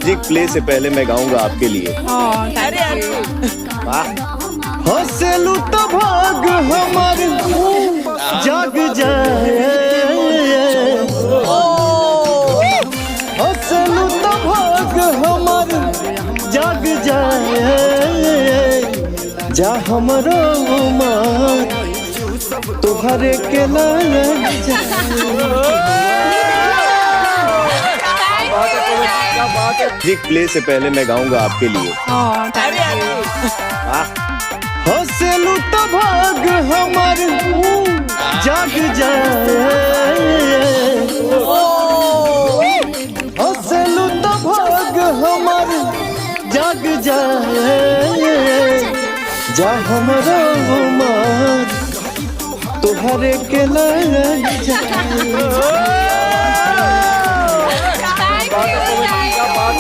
Music play से पहले मैं गाऊंगा आपके लिए। हंसलू तो भाग हमार जाग जाए, हंसलू तो भाग हमार जाग जाए, जा हमरो उमर तुहरे के लग म्यूजिक प्ले से पहले मैं गाऊंगा आपके लिए। हंसलू तो भाग हमार जाग जाए, हंसलू तो भाग हमार जाग जाए, जा हमारा उमर तुहरे के लग जाए।